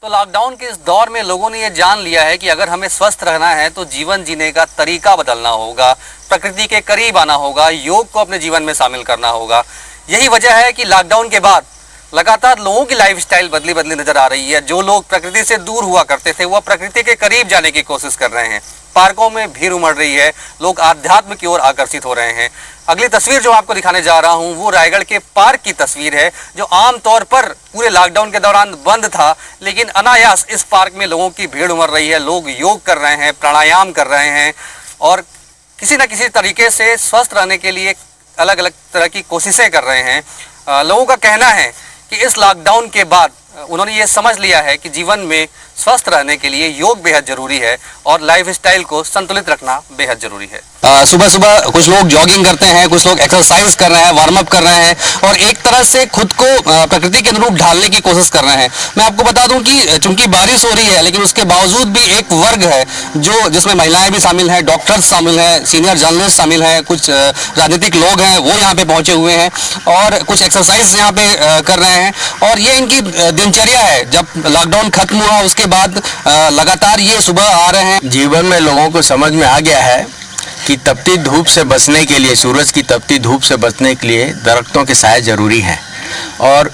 तो लॉकडाउन के इस दौर में लोगों ने ये जान लिया है कि अगर हमें स्वस्थ रहना है तो जीवन जीने का तरीका बदलना होगा, प्रकृति के करीब आना होगा, योग को अपने जीवन में शामिल करना होगा। यही वजह है कि लॉकडाउन के बाद लगातार लोगों की लाइफस्टाइल बदली नजर आ रही है। जो लोग प्रकृति से दूर हुआ करते थे वह प्रकृति के करीब जाने की कोशिश कर रहे हैं। पार्कों में भीड़ उमड़ रही है, लोग आध्यात्म की ओर आकर्षित हो रहे हैं। अगली तस्वीर जो आपको दिखाने जा रहा हूं वो रायगढ़ के पार्क की तस्वीर है, जो आमतौर पर पूरे लॉकडाउन के दौरान बंद था, लेकिन अनायास इस पार्क में लोगों की भीड़ उमड़ रही है। लोग योग कर रहे हैं, प्राणायाम कर रहे हैं और किसी न किसी तरीके से स्वस्थ रहने के लिए अलग अलग तरह की कोशिशें कर रहे हैं। लोगों का कहना है कि इस लॉकडाउन के बाद उन्होंने ये समझ लिया है कि जीवन में स्वस्थ रहने के लिए योग बेहद जरूरी है और लाइफस्टाइल को संतुलित रखना बेहद जरूरी है। सुबह सुबह कुछ लोग जॉगिंग करते हैं, कुछ लोग एक्सरसाइज कर रहे हैं, वार्म अप कर रहे हैं और एक तरह से खुद को प्रकृति के अनुरूप ढालने की कोशिश कर रहे हैं। मैं आपको बता दूं कि चूंकि बारिश हो रही है लेकिन उसके बावजूद भी एक वर्ग है जो जिसमें महिलाएं भी शामिल हैं, डॉक्टर्स शामिल हैं, सीनियर जर्नलिस्ट शामिल हैं, कुछ राजनीतिक लोग हैं वो यहाँ पे पहुंचे हुए हैं और कुछ एक्सरसाइज यहाँ पे कर रहे हैं और ये इनकी दिनचर्या है। जब लॉकडाउन खत्म हुआ उसके बाद लगातार ये सुबह आ रहे हैं। जीवन में लोगों को समझ में आ गया है कि तपती धूप से बचने के लिए, सूरज की तपती धूप से बचने के लिए दरख्तों की छाया जरूरी है और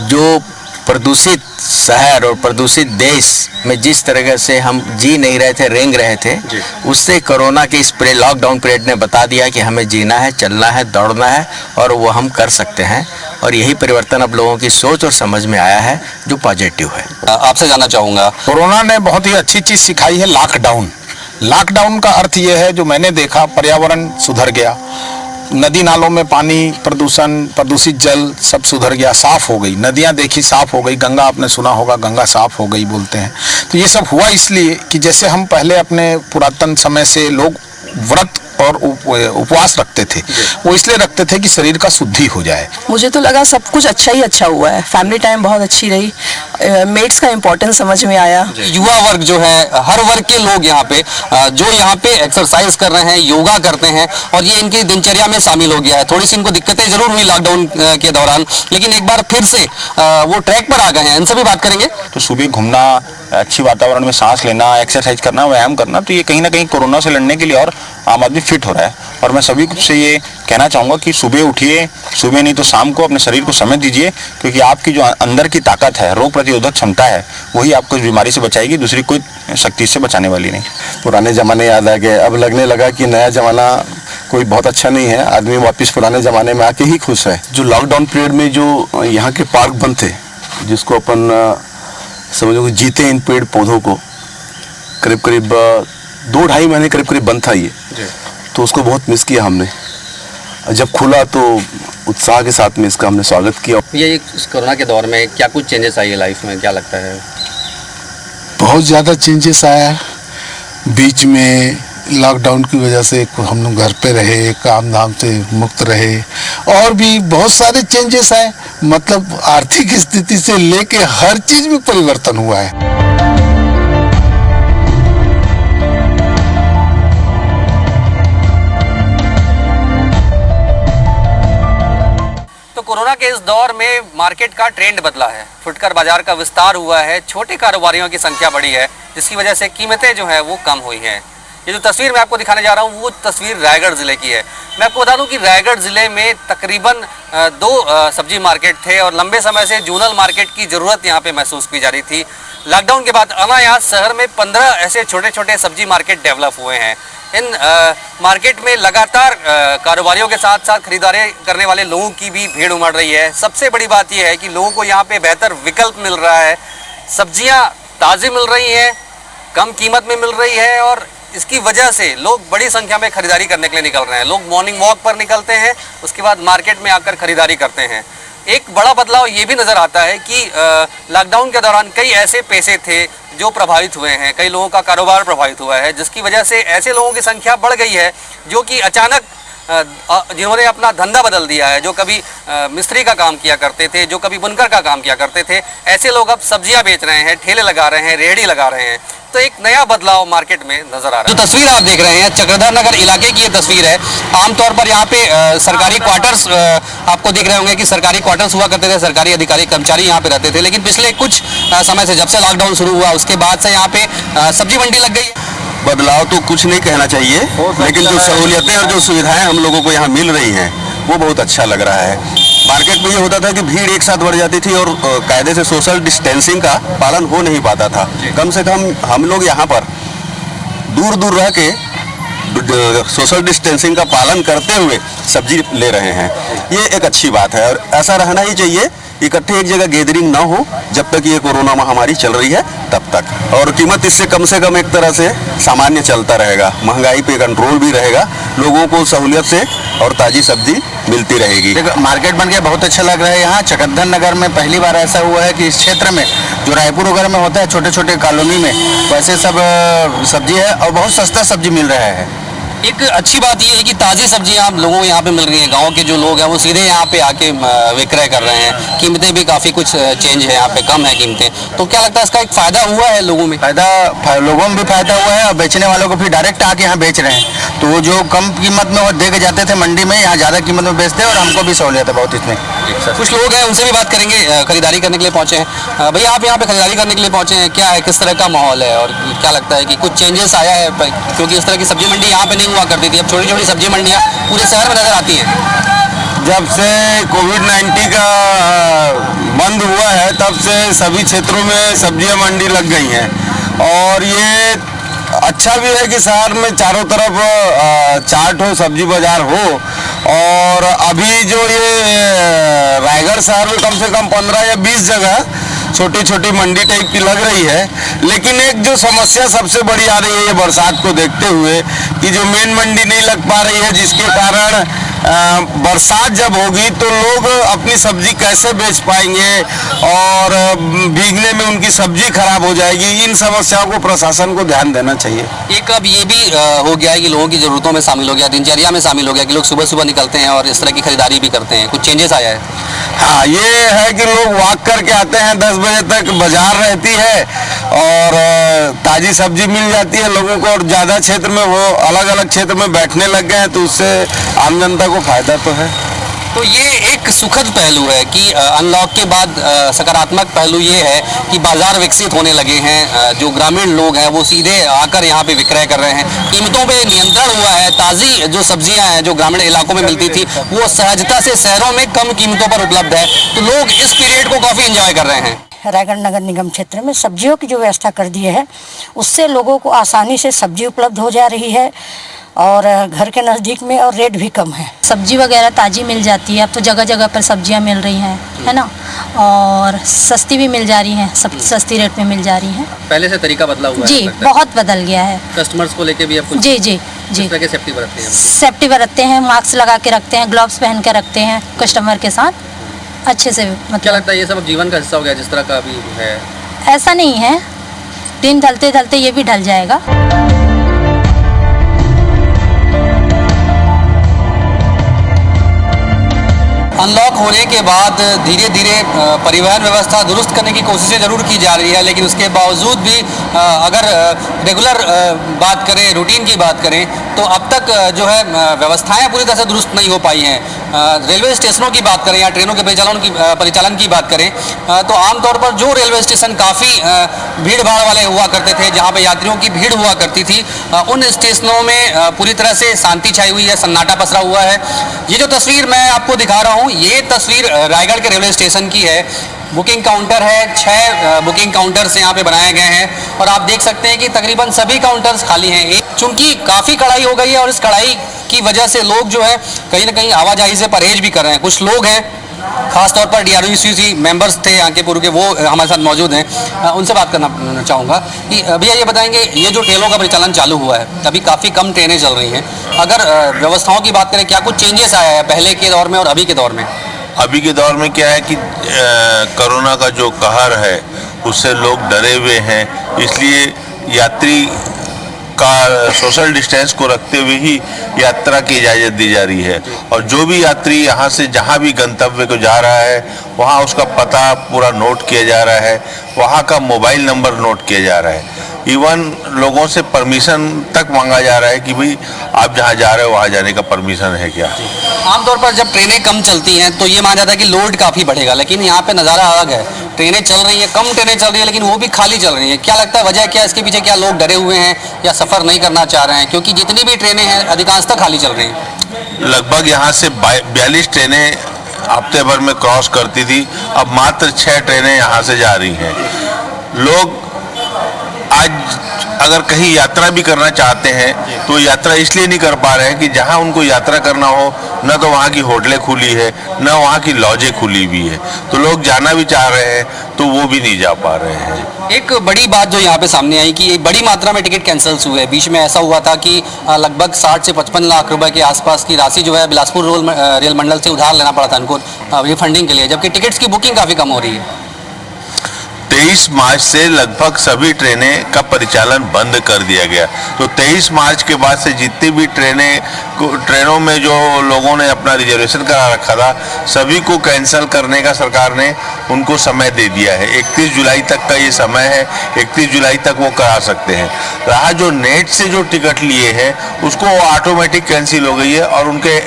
जो प्रदूषित शहर और प्रदूषित देश में जिस तरह से हम जी नहीं रहे थे, रेंग रहे थे, उससे कोरोना के इस लॉकडाउन पीरियड ने बता दिया कि हमें जीना है, चलना है, दौड़ना है और वो हम कर सकते हैं। और यही परिवर्तन अब लोगों की सोच और समझ में आया है जो पॉजिटिव है। आपसे जानना चाहूँगा, कोरोना ने बहुत ही अच्छी चीज़ सिखाई है, लॉकडाउन। लॉकडाउन का अर्थ ये है, जो मैंने देखा, पर्यावरण सुधर गया, नदी नालों में पानी प्रदूषित जल सब सुधर गया, साफ हो गई। नदियां देखी साफ हो गई, गंगा आपने सुना होगा, गंगा साफ हो गई बोलते हैं। तो ये सब हुआ इसलिए कि जैसे हम पहले अपने पुरातन समय से लोग व्रत और उपवास रखते थे, वो इसलिए रखते थे कि शरीर का शुद्धि हो जाए। मुझे तो लगा सब कुछ अच्छा ही अच्छा हुआ है। फैमिली टाइम बहुत अच्छी रही, मेट्स का इम्पोर्टेंस समझ में आया। युवा वर्ग जो है, हर वर्ग के लोग यहाँ पे जो यहाँ पे एक्सरसाइज कर रहे हैं, योगा करते हैं और ये इनकी दिनचर्या में शामिल हो गया है। थोड़ी सी इनको दिक्कतें जरूर हुई लॉकडाउन के दौरान, लेकिन एक बार फिर से वो ट्रैक पर आ गए हैं। इनसे भी बात करेंगे। तो सुबह घूमना, अच्छी वातावरण में सांस लेना, एक्सरसाइज करना, व्यायाम करना, तो ये कहीं ना कहीं कोरोना से लड़ने के लिए और आम आदमी फिट हो रहा है। और मैं सभी से ये कहना चाहूँगा कि सुबह उठिए, सुबह नहीं तो शाम को अपने शरीर को समय दीजिए, क्योंकि आपकी जो अंदर की ताकत है, रोग प्रतिरोधक क्षमता है, वही आपको इस बीमारी से बचाएगी, दूसरी कोई शक्ति से बचाने वाली नहीं। पुराने ज़माने याद आ गए, अब लगने लगा कि नया ज़माना कोई बहुत अच्छा नहीं है, आदमी वापस पुराने ज़माने में आके ही खुश है। जो लॉकडाउन पीरियड में जो यहाँ के पार्क बंद थे, जिसको अपन समझो कि जीते इन पेड़ पौधों को, करीब करीब 2-2.5 महीने करीब बंद था ये, तो उसको बहुत मिस किया हमने। जब खुला तो उत्साह के साथ में इसका हमने स्वागत किया। ये इस कोरोना के दौर में क्या कुछ चेंजेस आई है लाइफ में, क्या लगता है? बहुत ज़्यादा चेंजेस आया। बीच में लॉकडाउन की वजह से हम लोग घर पे रहे, काम धाम से मुक्त रहे और भी बहुत सारे चेंजेस आए। मतलब आर्थिक स्थिति से लेके हर चीज़ में परिवर्तन हुआ है। कोरोना के इस दौर में मार्केट का ट्रेंड बदला है, फुटकर बाजार का विस्तार हुआ है, छोटे कारोबारियों की संख्या बढ़ी है, जिसकी वजह से कीमतें जो है वो कम हुई हैं। ये जो तस्वीर मैं आपको दिखाने जा रहा हूँ वो तस्वीर रायगढ़ ज़िले की है। मैं आपको बता दूं कि रायगढ़ ज़िले में तकरीबन 2 सब्जी मार्केट थे और लंबे समय से जोनल मार्केट की ज़रूरत यहाँ पे महसूस की जा रही थी। लॉकडाउन के बाद अनायास शहर में 15 ऐसे छोटे छोटे सब्जी मार्केट डेवलप हुए हैं। इन मार्केट में लगातार कारोबारियों के साथ साथ खरीदारी करने वाले लोगों की भी भीड़ उमड़ रही है। सबसे बड़ी बात यह है कि लोगों को यहाँ पे बेहतर विकल्प मिल रहा है, सब्जियाँ ताज़ी मिल रही हैं, कम कीमत में मिल रही है और इसकी वजह से लोग बड़ी संख्या में खरीदारी करने के लिए निकल रहे हैं। लोग मॉर्निंग वॉक पर निकलते हैं, उसके बाद मार्केट में आकर खरीदारी करते हैं। एक बड़ा बदलाव ये भी नज़र आता है कि लॉकडाउन के दौरान कई ऐसे पैसे थे जो प्रभावित हुए हैं, कई लोगों का कारोबार प्रभावित हुआ है, जिसकी वजह से ऐसे लोगों की संख्या बढ़ गई है जो कि अचानक जिन्होंने अपना धंधा बदल दिया है, जो कभी मिस्त्री का काम किया करते थे, जो कभी बुनकर का काम किया करते थे, ऐसे लोग अब सब्जियां बेच रहे हैं, ठेले लगा रहे हैं, रेहड़ी लगा रहे हैं। तो एक नया बदलाव मार्केट में नजर आ रहा है। जो तस्वीर आप देख रहे हैं चक्रधर नगर इलाके की ये तस्वीर है। आमतौर पर यहाँ पे सरकारी क्वार्टर्स आपको दिख रहे होंगे कि सरकारी क्वार्टर्स हुआ करते थे, सरकारी अधिकारी कर्मचारी यहाँ पे रहते थे। लेकिन पिछले कुछ समय से, जब से लॉकडाउन शुरू हुआ उसके बाद से यहाँ पे सब्जी मंडी लग गई है। बदलाव तो कुछ नहीं कहना चाहिए, लेकिन जो सहूलियतें और जो सुविधाएं हम लोगों को यहाँ मिल रही हैं वो बहुत अच्छा लग रहा है। मार्केट में ये होता था कि भीड़ एक साथ बढ़ जाती थी और कायदे से सोशल डिस्टेंसिंग का पालन हो नहीं पाता था। कम से कम हम लोग यहाँ पर दूर दूर रह के सोशल डिस्टेंसिंग का पालन करते हुए सब्जी ले रहे हैं। ये एक अच्छी बात है और ऐसा रहना ही चाहिए। इकट्ठे एक जगह गैदरिंग ना हो जब तक ये कोरोना महामारी चल रही है तब तक, और कीमत इससे कम एक तरह से सामान्य चलता रहेगा। महंगाई पे कंट्रोल भी रहेगा, लोगों को सहूलियत से और ताज़ी सब्जी मिलती रहेगी। मार्केट बन के बहुत अच्छा लग रहा है। यहाँ चकधर नगर में पहली बार ऐसा हुआ है कि इस क्षेत्र में जो रायपुर वगैरह में होता है छोटे छोटे कॉलोनी में, वैसे सब सब्जी है और बहुत सस्ता सब्जी मिल रहा है। एक अच्छी बात यह है कि ताज़ी सब्जियां आप लोगों को यहाँ पे मिल रही हैं। गांव के जो लोग हैं वो सीधे यहाँ पे आके विक्रय कर रहे हैं। कीमतें भी काफ़ी कुछ चेंज है, यहाँ पे कम है कीमतें। तो क्या लगता है इसका एक फ़ायदा हुआ है लोगों में? लोगों में भी फायदा हुआ है और बेचने वालों को फिर डायरेक्ट आके यहाँ बेच रहे हैं। तो वो जो कम कीमत में वो दे के जाते थे मंडी में, यहाँ ज़्यादा कीमत में बेचते हैं और हमको भी सहूलियत है बहुत इसमें। कुछ लोग हैं उनसे भी बात करेंगे, खरीदारी करने के लिए पहुँचे हैं। भैया आप यहाँ पे खरीदारी करने के लिए पहुँचे हैं, क्या है, किस तरह का माहौल है और क्या लगता है कि कुछ चेंजेस आया है? क्योंकि इस तरह की सब्जी मंडी यहाँ पे नहीं हुआ करती थी, अब छोटी छोटी सब्जी मंडियाँ पूरे शहर में नजर आती हैं। जब से कोविड-19 का बंद हुआ है तब से सभी क्षेत्रों में सब्जियां मंडी लग गई हैं और ये अच्छा भी है कि शहर में चारों तरफ चाट हो, सब्जी बाजार हो। और अभी जो ये रायगढ़ शहर में कम से कम 15 या 20 जगह छोटी छोटी मंडी टाइप की लग रही है। लेकिन एक जो समस्या सबसे बड़ी आ रही है ये बरसात को देखते हुए कि जो मेन मंडी नहीं लग पा रही है, जिसके कारण बरसात जब होगी तो लोग अपनी सब्जी कैसे बेच पाएंगे और भीगने में उनकी सब्जी खराब हो जाएगी। इन समस्याओं को प्रशासन को ध्यान देना चाहिए। एक अब ये भी हो गया है कि लोगों की ज़रूरतों में शामिल हो गया, दिनचर्या में शामिल हो गया कि लोग सुबह सुबह निकलते हैं और इस तरह की खरीदारी भी करते हैं। कुछ चेंजेस आया है? हाँ, ये है कि लोग वॉक करके आते हैं, 10 बजे तक बाजार रहती है और ताज़ी सब्जी मिल जाती है लोगों को। और ज़्यादा क्षेत्र में वो अलग अलग क्षेत्र में बैठने लग गए हैं तो उससे आम जनता को फायदा तो है। तो ये एक सुखद पहलू है कि अनलॉक के बाद सकारात्मक पहलू ये है कि बाजार विकसित होने लगे हैं। जो ग्रामीण लोग हैं वो सीधे आकर यहाँ पे विक्रय कर रहे हैं। कीमतों पे नियंत्रण हुआ है। ताज़ी जो सब्जियां हैं जो ग्रामीण इलाकों में मिलती थी वो सहजता से शहरों में कम कीमतों पर उपलब्ध है। तो लोग इस पीरियड को काफ़ी इंजॉय कर रहे हैं। रायगढ़ नगर निगम क्षेत्र में सब्जियों की जो व्यवस्था कर दी है उससे लोगों को आसानी से सब्जी उपलब्ध हो जा रही है और घर के नज़दीक में, और रेट भी कम है। सब्जी वगैरह ताज़ी मिल जाती है। अब तो जगह जगह पर सब्जियां मिल रही हैं, है ना, और सस्ती भी मिल जा रही हैं, सब सस्ती रेट में मिल जा रही हैं। पहले से तरीका बदला हुआ है? जी, बहुत बदल गया है। कस्टमर्स को लेके भी आपको जी जी जी तरह के सेफ्टी बरतते हैं? सेफ्टी बरतते हैं, मास्क लगा के रखते हैं, ग्लव्स पहन के रखते हैं कस्टमर के साथ अच्छे से। क्या मतलब लगता है ये सब जीवन का हिस्सा हो गया जिस तरह का अभी है? ऐसा नहीं है, दिन ढलते ढलते ये भी ढल जाएगा। अनलॉक होने के बाद धीरे धीरे परिवहन व्यवस्था दुरुस्त करने की कोशिशें ज़रूर की जा रही है, लेकिन उसके बावजूद भी अगर रेगुलर बात करें, रूटीन की बात करें तो अब तक जो है व्यवस्थाएं पूरी तरह से दुरुस्त नहीं हो पाई हैं। रेलवे स्टेशनों की बात करें या ट्रेनों के परिचालन की बात करें तो आमतौर पर जो रेलवे स्टेशन काफ़ी भीड़ भाड़ वाले हुआ करते थे, जहाँ पे यात्रियों की भीड़ हुआ करती थी, उन स्टेशनों में पूरी तरह से शांति छाई हुई है, सन्नाटा पसरा हुआ है। ये जो तस्वीर मैं आपको दिखा रहा हूँ ये तस्वीर रायगढ़ के रेलवे स्टेशन की है। बुकिंग काउंटर है, 6 बुकिंग काउंटर्स यहाँ पे बनाए गए हैं और आप देख सकते हैं कि तकरीबन सभी काउंटर्स खाली हैं। चूँकि काफ़ी कड़ाई हो गई है और इस कड़ाई की वजह से लोग जो है कहीं ना कहीं आवाजाही से परहेज भी कर रहे हैं। कुछ लोग हैं, खासतौर पर DRUCC मेंबर्स थे यहाँ के पूर्व के, वो हमारे साथ मौजूद हैं। उनसे बात करना चाहूँगा कि भैया ये बताएंगे, ये जो ट्रेनों का परिचालन चालू हुआ है, अभी काफ़ी कम ट्रेनें चल रही हैं, अगर व्यवस्थाओं की बात करें क्या कुछ चेंजेस आया है पहले के दौर में और अभी के दौर में? अभी के दौर में क्या है कि कोरोना का जो कहर है उससे लोग डरे हुए हैं, इसलिए यात्री का सोशल डिस्टेंस को रखते हुए ही यात्रा की इजाज़त दी जा रही है। और जो भी यात्री यहाँ से जहाँ भी गंतव्य को जा रहा है वहाँ उसका पता पूरा नोट किया जा रहा है, वहाँ का मोबाइल नंबर नोट किया जा रहा है। इवन लोगों से परमिशन तक मांगा जा रहा है कि भाई आप जहाँ जा रहे हो वहाँ जाने का परमिशन है क्या। आमतौर पर जब ट्रेनें कम चलती हैं तो ये माना जाता है कि लोड काफ़ी बढ़ेगा, लेकिन यहाँ पे नज़ारा अलग है। ट्रेनें चल रही हैं, कम ट्रेनें चल रही हैं, लेकिन वो भी खाली चल रही हैं। क्या लगता है वजह क्या है इसके पीछे? क्या लोग डरे हुए हैं या सफ़र नहीं करना चाह रहे हैं? क्योंकि जितनी भी ट्रेनें हैं अधिकांशतः खाली चल रही हैं। लगभग यहाँ से 42 ट्रेनें हफ्ते भर में क्रॉस करती थी, अब मात्र 6 ट्रेनें यहाँ से जा रही हैं। लोग आज अगर कहीं यात्रा भी करना चाहते हैं तो यात्रा इसलिए नहीं कर पा रहे हैं कि जहां उनको यात्रा करना हो न तो वहां की होटलें खुली है न वहां की लॉजें खुली हुई है, तो लोग जाना भी चाह रहे हैं तो वो भी नहीं जा पा रहे हैं। एक बड़ी बात जो यहाँ पे सामने आई कि एक बड़ी मात्रा में टिकट कैंसिल्स हुए। बीच में ऐसा हुआ था कि लगभग 60 से 55 लाख रुपए के आसपास की राशि जो है बिलासपुर रेल मंडल से उधार लेना पड़ा था उनको रिफंडिंग के लिए, जबकि टिकट्स की बुकिंग काफ़ी कम हो रही है। 23 मार्च से लगभग सभी ट्रेनें का परिचालन बंद कर दिया गया। तो 23 मार्च के बाद से जितनी भी ट्रेनों में जो लोगों ने अपना रिजर्वेशन करा रखा था सभी को कैंसिल करने का सरकार ने उनको समय दे दिया है। 31 जुलाई तक का ये समय है, 31 जुलाई तक वो करा सकते हैं। रहा जो नेट से जो टिकट लिए हैं उसको ऑटोमेटिक कैंसिल हो गई है और उनके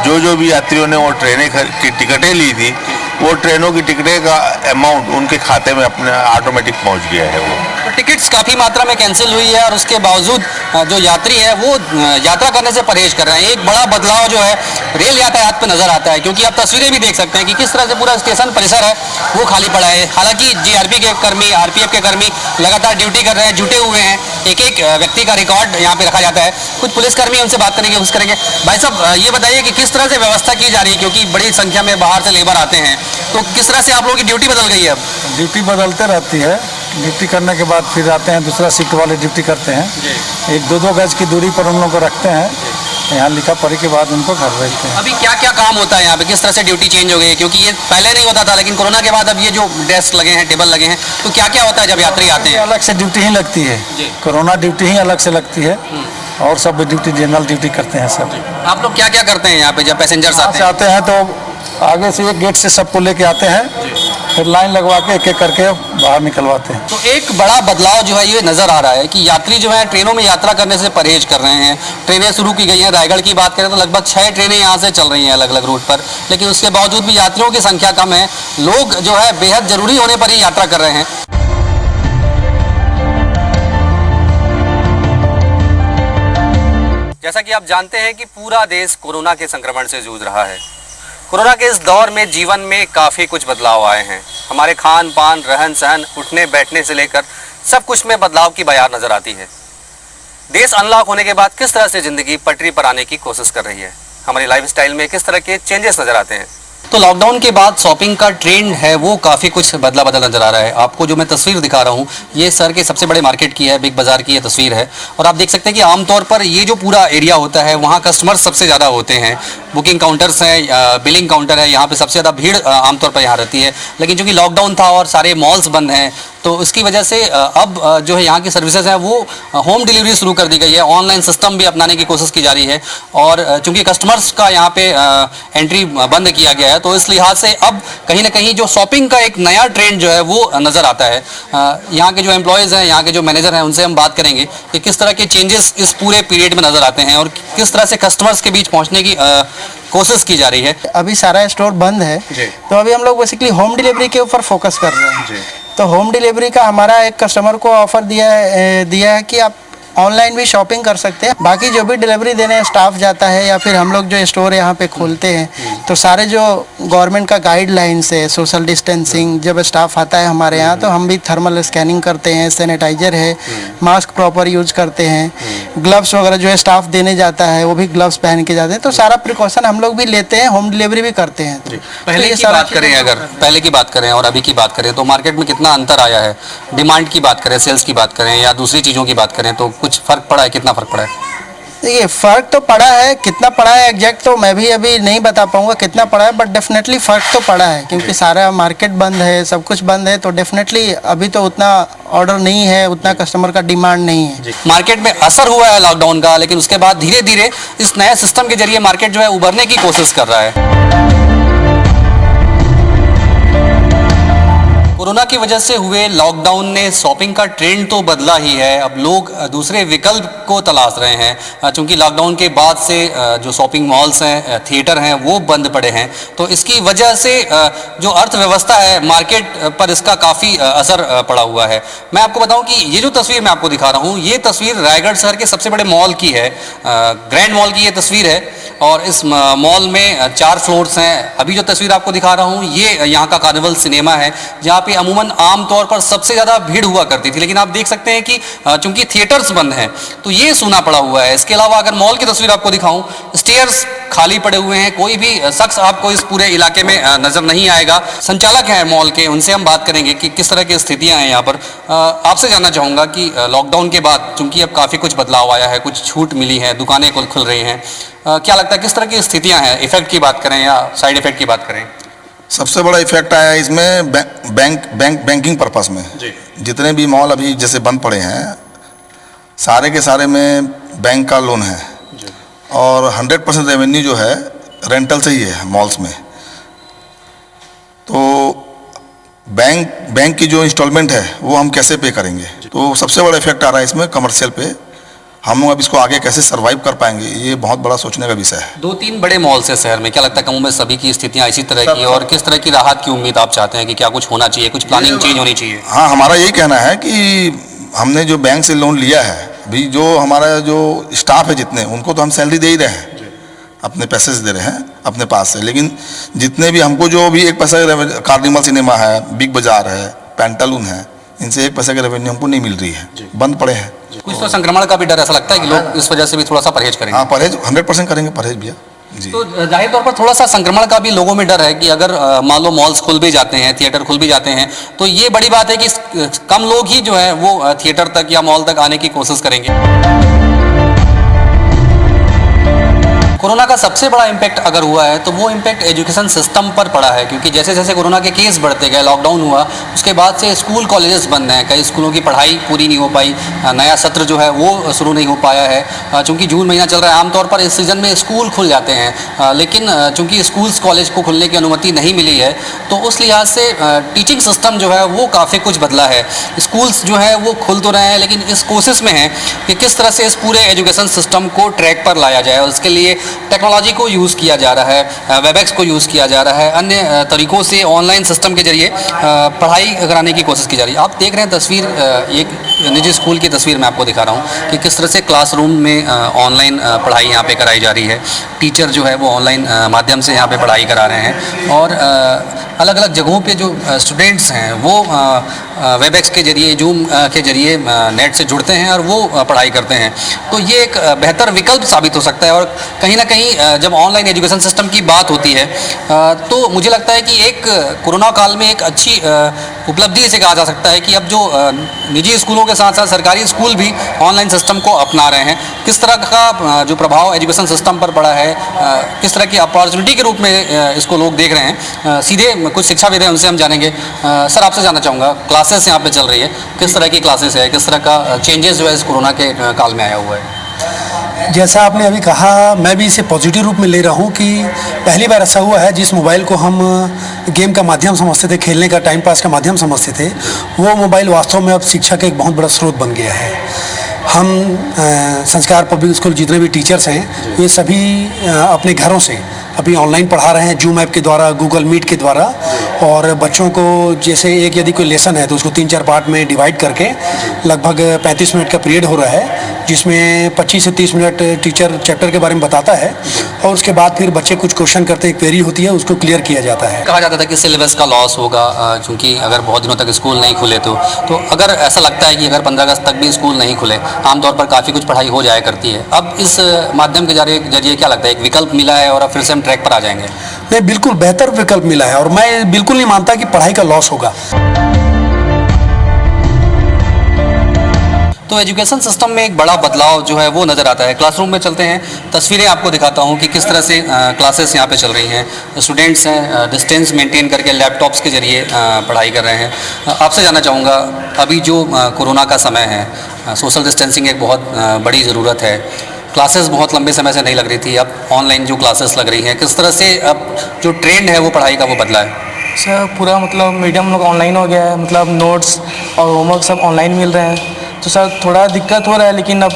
जो भी यात्रियों ने वो ट्रेनें की टिकटें ली थी वो ट्रेनों की टिकटें का अमाउंट उनके खाते में अपने ऑटोमेटिक पहुंच गया है। वो तो टिकट्स काफ़ी मात्रा में कैंसिल हुई है और उसके बावजूद जो यात्री है वो यात्रा करने से परहेज कर रहे हैं। एक बड़ा बदलाव जो है रेल यातायात पे नज़र आता है, क्योंकि आप तस्वीरें भी देख सकते हैं कि किस तरह से पूरा स्टेशन परिसर है वो खाली पड़ा है। हालांकि जीआरपी के कर्मी, आरपीएफ के कर्मी लगातार ड्यूटी कर रहे हैं, जुटे हुए हैं। एक एक व्यक्ति का रिकॉर्ड यहाँ पे रखा जाता है। कुछ पुलिसकर्मी उनसे बात करने की कोशिश करेंगे। भाई साहब ये बताइए कि किस तरह से व्यवस्था की जा रही है, क्योंकि बड़ी संख्या में बाहर से लेबर आते हैं, तो किस तरह से आप लोगों की ड्यूटी बदल गई है? अब ड्यूटी बदलते रहती है, ड्यूटी करने के बाद फिर आते हैं, दूसरा शिफ्ट वाले ड्यूटी करते हैं। 1-2 गज की दूरी पर उन लोगों को रखते हैं, यहाँ लिखा पढ़ी के बाद उनको घर भेजते हैं। अभी क्या क्या काम होता है यहाँ पे? किस तरह से ड्यूटी चेंज हो गई है? क्योंकि ये पहले नहीं होता था, लेकिन कोरोना के बाद अब ये जो डेस्क लगे हैं, टेबल लगे हैं, तो क्या क्या होता है जब यात्री आते हैं? अलग से ड्यूटी ही लगती है, कोरोना ड्यूटी ही अलग से लगती है और सब ड्यूटी जनरल ड्यूटी करते हैं सब। आप लोग क्या क्या करते हैं यहाँ पे जब पैसेंजर्स आते हैं? तो आगे से एक गेट से सबको लेके आते हैं, फिर लाइन लगवा के एक एक करके बाहर निकलवाते हैं। तो एक बड़ा बदलाव जो है ये नज़र आ रहा है कि यात्री जो है ट्रेनों में यात्रा करने से परहेज कर रहे हैं। ट्रेनें शुरू की गई हैं, रायगढ़ की बात करें तो लगभग 6 ट्रेनें यहाँ से चल रही हैं अलग अलग रूट पर, लेकिन उसके बावजूद भी यात्रियों की संख्या कम है। लोग जो है बेहद ज़रूरी होने पर ही यात्रा कर रहे हैं। जैसा कि आप जानते हैं कि पूरा देश कोरोना के संक्रमण से जूझ रहा है। कोरोना के इस दौर में जीवन में काफ़ी कुछ बदलाव आए हैं। हमारे खान पान, रहन सहन, उठने बैठने से लेकर सब कुछ में बदलाव की बयार नज़र आती है। देश अनलॉक होने के बाद किस तरह से ज़िंदगी पटरी पर आने की कोशिश कर रही है, हमारी लाइफस्टाइल में किस तरह के चेंजेस नज़र आते हैं। तो लॉकडाउन के बाद शॉपिंग का ट्रेंड है वो काफ़ी कुछ बदला नज़र आ रहा है। आपको जो मैं तस्वीर दिखा रहा हूँ ये शहर के सबसे बड़े मार्केट की है, बिग बाज़ार की ये तस्वीर है, और आप देख सकते हैं कि आमतौर पर ये जो पूरा एरिया होता है वहाँ कस्टमर्स सबसे ज़्यादा होते हैं। बुकिंग काउंटर्स हैं, बिलिंग काउंटर है, यहाँ पे सबसे ज़्यादा भीड़ आमतौर पर यहाँ रहती है। लेकिन चूँकि लॉकडाउन था और सारे मॉल्स बंद हैं तो उसकी वजह से अब जो है यहाँ की सर्विसेज हैं वो होम डिलीवरी शुरू कर दी गई है। ऑनलाइन सिस्टम भी अपनाने की कोशिश की जा रही है और चूँकि कस्टमर्स का यहाँ पे एंट्री बंद किया गया है तो इस लिहाज से अब कहीं ना कहीं जो शॉपिंग का एक नया ट्रेंड जो है वो नज़र आता है। यहाँ के जो एम्प्लॉयज़ हैं, यहाँ के जो मैनेजर हैं, उनसे हम बात करेंगे कि किस तरह के चेंजेस इस पूरे पीरियड में नज़र आते हैं और किस तरह से कस्टमर्स के बीच पहुँचने की कोशिश की जा रही है। अभी सारा स्टोर बंद है तो अभी हम लोग बेसिकली होम डिलीवरी के ऊपर फोकस कर रहे हैं। तो होम डिलीवरी का हमारा एक कस्टमर को ऑफर दिया है कि आप ऑनलाइन भी शॉपिंग कर सकते हैं। बाकी जो भी डिलीवरी देने स्टाफ जाता है या फिर हम लोग जो स्टोर यहाँ पे खोलते हैं तो सारे जो गवर्नमेंट का गाइडलाइंस है, सोशल डिस्टेंसिंग, जब स्टाफ आता है हमारे यहाँ तो हम भी थर्मल स्कैनिंग करते हैं, सैनिटाइजर है, मास्क प्रॉपर यूज करते हैं, ग्लव्स वगैरह जो है स्टाफ देने जाता है वो भी ग्लव्स पहन के जाते हैं। तो सारा प्रिकॉशन हम लोग भी लेते हैं, होम डिलीवरी भी करते हैं। पहले की बात करें और अभी की बात करें तो मार्केट में कितना अंतर आया है? डिमांड की बात करें, सेल्स की बात करें या दूसरी चीज़ों की बात करें तो कुछ फ़र्क पड़ा है? कितना फ़र्क पड़ा है? देखिए फ़र्क तो पड़ा है, कितना पड़ा है एग्जैक्ट तो मैं भी अभी नहीं बता पाऊंगा कितना पड़ा है, बट डेफिनेटली फ़र्क तो पड़ा है क्योंकि सारा मार्केट बंद है, सब कुछ बंद है, तो डेफिनेटली अभी तो उतना ऑर्डर नहीं है, उतना कस्टमर का डिमांड नहीं है। मार्केट में असर हुआ है लॉकडाउन का, लेकिन उसके बाद धीरे धीरे इस नए सिस्टम के जरिए मार्केट जो है उभरने की कोशिश कर रहा है। कोरोना की वजह से हुए लॉकडाउन ने शॉपिंग का ट्रेंड तो बदला ही है। अब लोग दूसरे विकल्प को तलाश रहे हैं, चूंकि लॉकडाउन के बाद से जो शॉपिंग मॉल्स हैं, थिएटर हैं, वो बंद पड़े हैं, तो इसकी वजह से जो अर्थव्यवस्था है मार्केट पर इसका काफ़ी असर पड़ा हुआ है। मैं आपको बताऊं कि ये जो तस्वीर मैं आपको दिखा रहा हूँ, ये तस्वीर रायगढ़ शहर के सबसे बड़े मॉल की है, ग्रैंड मॉल की ये तस्वीर है, और इस मॉल में 4 फ्लोर्स हैं। अभी जो तस्वीर आपको दिखा रहा हूँ ये यहाँ का कार्निवल सिनेमा है, जहाँ पे अमूमन आम तौर पर सबसे ज़्यादा भीड़ हुआ करती थी, लेकिन आप देख सकते हैं कि चूंकि थिएटर्स बंद हैं तो ये सूना पड़ा हुआ है। इसके अलावा अगर मॉल की तस्वीर आपको दिखाऊं, स्टेयर्स खाली पड़े हुए हैं, कोई भी शख्स आपको इस पूरे इलाके में नज़र नहीं आएगा। संचालक हैं मॉल के, उनसे हम बात करेंगे कि किस तरह की स्थितियाँ हैं यहाँ पर। आपसे जानना चाहूँगा कि लॉकडाउन के बाद चूंकि अब काफ़ी कुछ बदलाव आया है, कुछ छूट मिली है, दुकानें खुल रही हैं, क्या लगता है किस तरह की स्थितियाँ हैं? इफेक्ट की बात करें या साइड इफेक्ट की बात करें? सबसे बड़ा इफेक्ट आया है इसमें बैंकिंग पर्पस में। जितने भी मॉल अभी जैसे बंद पड़े हैं, सारे के सारे में बैंक का लोन है, और 100% रेवेन्यू जो है रेंटल से ही है मॉल्स में। तो बैंक की जो इंस्टॉलमेंट है वो हम कैसे पे करेंगे? तो सबसे बड़ा इफेक्ट आ रहा है इसमें कमर्शियल पे। हम अब इसको आगे कैसे सरवाइव कर पाएंगे, ये बहुत बड़ा सोचने का विषय है। 2-3 बड़े मॉल्स हैं शहर में, क्या लगता है कमों में सभी की स्थितियां इसी तरह की, और किस तरह की राहत की उम्मीद आप चाहते हैं कि क्या कुछ होना चाहिए, कुछ प्लानिंग चेंज होनी चाहिए? हाँ, हमारा यही कहना है कि हमने जो बैंक से लोन लिया है, अभी जो हमारा जो स्टाफ है जितने, उनको तो हम सैलरी दे ही रहे हैं, अपने पैसे से दे रहे हैं अपने पास से, लेकिन जितने भी हमको जो भी 1 पैसा कार्निवल सिनेमा है, बिग बाजार है, पैंटालून है, इनसे 1 पैसे की रेवेन्यू हमको नहीं मिल रही है, बंद पड़े हैं। कुछ तो संक्रमण का भी डर ऐसा लगता है कि लोग इस वजह से भी थोड़ा सा परहेज करेंगे? हाँ, परहेज 100% करेंगे, परहेज भैया जी। तो जाहिर तौर पर थोड़ा सा संक्रमण का भी लोगों में डर है कि अगर मान लो मॉल्स खुल भी जाते हैं, थिएटर खुल भी जाते हैं, तो ये बड़ी बात है कि कम लोग ही जो है वो थिएटर तक या मॉल तक आने की कोशिश करेंगे। कोरोना का सबसे बड़ा इम्पैक्ट अगर हुआ है तो वो इम्पैक्ट एजुकेशन सिस्टम पर पड़ा है, क्योंकि जैसे जैसे कोरोना के केस बढ़ते गए, लॉकडाउन हुआ, उसके बाद से स्कूल कॉलेजेस बंद हैं, कई स्कूलों की पढ़ाई पूरी नहीं हो पाई, नया सत्र जो है वो शुरू नहीं हो पाया है। चूँकि जून महीना चल रहा है, आमतौर पर इस सीज़न में स्कूल खुल जाते हैं, लेकिन चूँकि स्कूल्स कॉलेज को खुलने की अनुमति नहीं मिली है, तो उस लिहाज से टीचिंग सिस्टम जो है वो काफ़ी कुछ बदला है। स्कूल्स जो है वो खुल तो रहे हैं, लेकिन इस कोशिश में है कि किस तरह से इस पूरे एजुकेशन सिस्टम को ट्रैक पर लाया जाए, और उसके लिए टेक्नोलॉजी को यूज़ किया जा रहा है, वेबएक्स को यूज़ किया जा रहा है, अन्य तरीक़ों से ऑनलाइन सिस्टम के जरिए पढ़ाई कराने की कोशिश की जा रही है। आप देख रहे हैं तस्वीर, एक निजी स्कूल की तस्वीर मैं आपको दिखा रहा हूँ कि किस तरह से क्लासरूम में ऑनलाइन पढ़ाई यहाँ पे कराई जा रही है। टीचर जो है वो ऑनलाइन माध्यम से यहाँ पे पढ़ाई करा रहे हैं, और अलग अलग जगहों पे जो स्टूडेंट्स हैं वो वेबएक्स के जरिए, जूम के जरिए नेट से जुड़ते हैं और वो पढ़ाई करते हैं। तो ये एक बेहतर विकल्प साबित हो सकता है, और कहीं ना कहीं जब ऑनलाइन एजुकेशन सिस्टम की बात होती है तो मुझे लगता है कि एक कोरोना काल में एक अच्छी उपलब्धि इसे कहा जा सकता है कि अब जो निजी स्कूलों के साथ साथ सरकारी स्कूल भी ऑनलाइन सिस्टम को अपना रहे हैं। किस तरह का जो प्रभाव एजुकेशन सिस्टम पर पड़ा है, किस तरह की अपॉर्चुनिटी के रूप में इसको लोग देख रहे हैं, सीधे कुछ शिक्षाविद हैं उनसे हम जानेंगे। सर, आपसे जानना चाहूँगा, क्लासेस यहाँ पे चल रही है, किस तरह की क्लासेस है, किस तरह का चेंजेस जो है इस कोरोना के काल में आया हुआ है? जैसा आपने अभी कहा, मैं भी इसे पॉजिटिव रूप में ले रहा हूँ कि पहली बार ऐसा हुआ है जिस मोबाइल को हम गेम का माध्यम समझते थे, खेलने का, टाइम पास का माध्यम समझते थे, वो मोबाइल वास्तव में अब शिक्षा का एक बहुत बड़ा स्रोत बन गया है। हम संस्कार पब्लिक स्कूल जितने भी टीचर्स हैं, ये सभी अपने घरों से अभी ऑनलाइन पढ़ा रहे हैं, जूम ऐप के द्वारा, गूगल मीट के द्वारा, और बच्चों को जैसे एक यदि कोई लेसन है तो उसको 3-4 पार्ट में डिवाइड करके लगभग 35 मिनट का पीरियड हो रहा है, जिसमें 25 से 30 मिनट टीचर चैप्टर के बारे में बताता है, और उसके बाद फिर बच्चे कुछ क्वेश्चन करते हैं, क्वेरी होती है, उसको क्लियर किया जाता है। कहा जाता था कि सिलेबस का लॉस होगा, क्योंकि अगर बहुत दिनों तक स्कूल नहीं खुले तो अगर ऐसा लगता है कि अगर 15 अगस्त तक भी स्कूल नहीं खुले, आमतौर पर काफ़ी कुछ पढ़ाई हो जाया करती है, अब इस माध्यम के जरिए क्या लगता है, एक विकल्प मिला है और अब फिर से हम ट्रैक पर आ जाएंगे? नहीं, बिल्कुल बेहतर विकल्प मिला है, और मैं बिल्कुल नहीं मानता कि पढ़ाई का लॉस होगा। तो एजुकेशन सिस्टम में एक बड़ा बदलाव जो है वो नज़र आता है। क्लासरूम में चलते हैं, तस्वीरें आपको दिखाता हूँ कि किस तरह से क्लासेस यहाँ पे चल रही हैं। स्टूडेंट्स हैं डिस्टेंस मेंटेन करके लैपटॉप्स के ज़रिए पढ़ाई कर रहे हैं। आपसे जानना चाहूँगा, अभी जो कोरोना का समय है, सोशल डिस्टेंसिंग एक बहुत बड़ी ज़रूरत है। क्लासेस बहुत लंबे समय से नहीं लग रही थी, अब ऑनलाइन जो क्लासेस लग रही हैं, किस तरह से अब जो ट्रेंड है वो पढ़ाई का वो बदला है? सर पूरा मतलब मीडियम लोग ऑनलाइन हो गया है, मतलब नोट्स और होमवर्क सब ऑनलाइन मिल रहे हैं। तो सर थोड़ा दिक्कत हो रहा है, लेकिन अब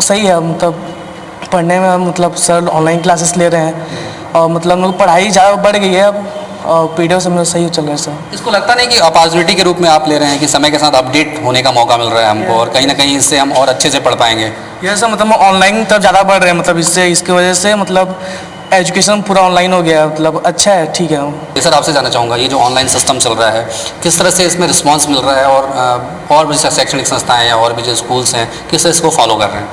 सही है, मतलब पढ़ने में मतलब सर ऑनलाइन क्लासेस ले रहे हैं और मतलब लोग पढ़ाई ज़्यादा बढ़ गई है अब, और पीडीएफ सब सही चल रहा है सर। इसको लगता नहीं कि अपॉर्चुनिटी के रूप में आप ले रहे हैं कि समय के साथ अपडेट होने का मौका मिल रहा है हमको, और कहीं ना कहीं इससे हम और अच्छे से पढ़ पाएंगे? ये सर मतलब ऑनलाइन तब ज़्यादा बढ़ रहे हैं, मतलब इसकी वजह से मतलब एजुकेशन पूरा ऑनलाइन हो गया है, मतलब अच्छा है, ठीक है। सर आपसे जानना चाहूँगा, ये जो ऑनलाइन सिस्टम चल रहा है, किस तरह से इसमें रिस्पांस मिल रहा है, और भी शैक्षणिक संस्थाएं या और भी जो स्कूल्स हैं, किस तरह इसको फॉलो कर रहे हैं?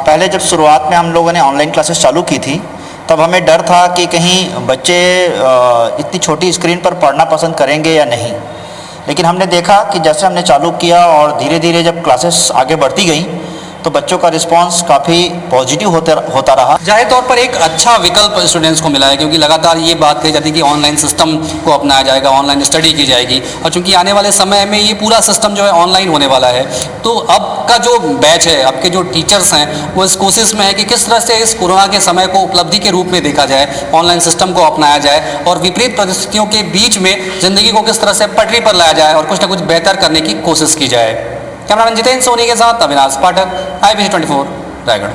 पहले जब शुरुआत में हम लोगों ने ऑनलाइन क्लासेस चालू की थी, तब हमें डर था कि कहीं बच्चे इतनी छोटी स्क्रीन पर पढ़ना पसंद करेंगे या नहीं। लेकिन हमने देखा कि जैसे हमने चालू किया और धीरे धीरे जब क्लासेस आगे बढ़ती गई, तो बच्चों का रिस्पांस काफ़ी पॉजिटिव होता रहा। जाहिर तौर पर एक अच्छा विकल्प स्टूडेंट्स को मिला है, क्योंकि लगातार ये बात कही जाती है कि ऑनलाइन सिस्टम को अपनाया जाएगा, ऑनलाइन स्टडी की जाएगी, और चूंकि आने वाले समय में ये पूरा सिस्टम जो है ऑनलाइन होने वाला है, तो अब का जो बैच है, अब के जो टीचर्स हैं, वो इस कोशिश में है कि किस तरह से इस कोरोना के समय को उपलब्धि के रूप में देखा जाए, ऑनलाइन सिस्टम को अपनाया जाए और विपरीत परिस्थितियों के बीच में ज़िंदगी को किस तरह से पटरी पर लाया जाए और कुछ ना कुछ बेहतर करने की कोशिश की जाए। कैमरामैन जितेंद्र सोनी के साथ अविनाश पाठक, IBC 24 रायगढ़।